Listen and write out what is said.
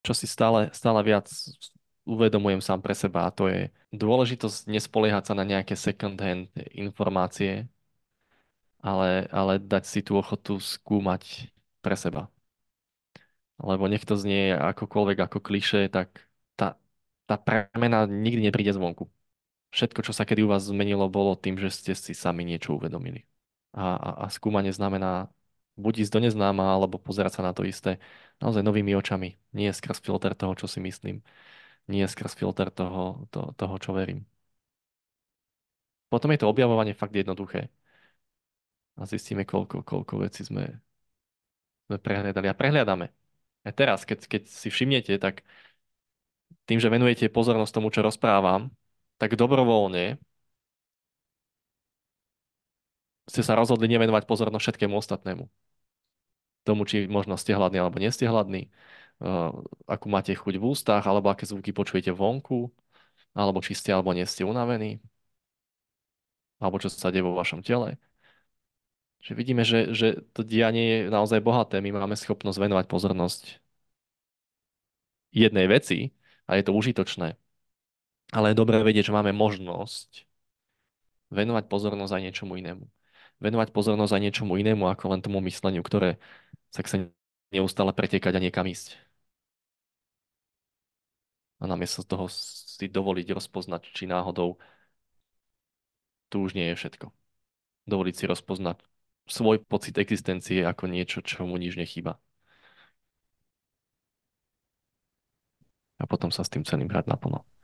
čo si stále viac uvedomujem sám pre seba, a to je dôležitosť nespoliehať sa na nejaké second-hand informácie, ale dať si tú ochotu skúmať pre seba. Lebo nech to znie akokoľvek ako klišé, tak tá, tá premena nikdy nepríde zvonku. Všetko, čo sa kedy u vás zmenilo, bolo tým, že ste si sami niečo uvedomili. A skúmanie znamená buď ísť do neznáma, alebo pozerať sa na to isté naozaj novými očami. Nie skrz filter toho, čo si myslím. Nie skrz filter toho, čo verím. Potom je to objavovanie fakt jednoduché. A zistíme, koľko vecí sme prehliadali. A prehliadame. A teraz, keď si všimnete, tak tým, že venujete pozornosť tomu, čo rozprávam, tak dobrovoľne ste sa rozhodli nevenovať pozornosť všetkému ostatnému. Tomu, či možno ste hladní alebo nie ste hladní, akú máte chuť v ústach, alebo aké zvuky počujete vonku, alebo či ste alebo nie ste unavení, alebo čo sa deje vo vašom tele. Že vidíme, že to dianie je naozaj bohaté. My máme schopnosť venovať pozornosť jednej veci a je to užitočné. Ale je dobré vedieť, že máme možnosť venovať pozornosť aj niečomu inému. Venovať pozornosť aj niečomu inému, ako len tomu mysleniu, ktoré sa chce neustále pretekať a niekam ísť. A namiesto toho si dovoliť rozpoznať, či náhodou tu už nie je všetko. Dovoliť si rozpoznať svoj pocit existencie ako niečo, čomu nič nechýba. A potom sa s tým celým hrať naplno.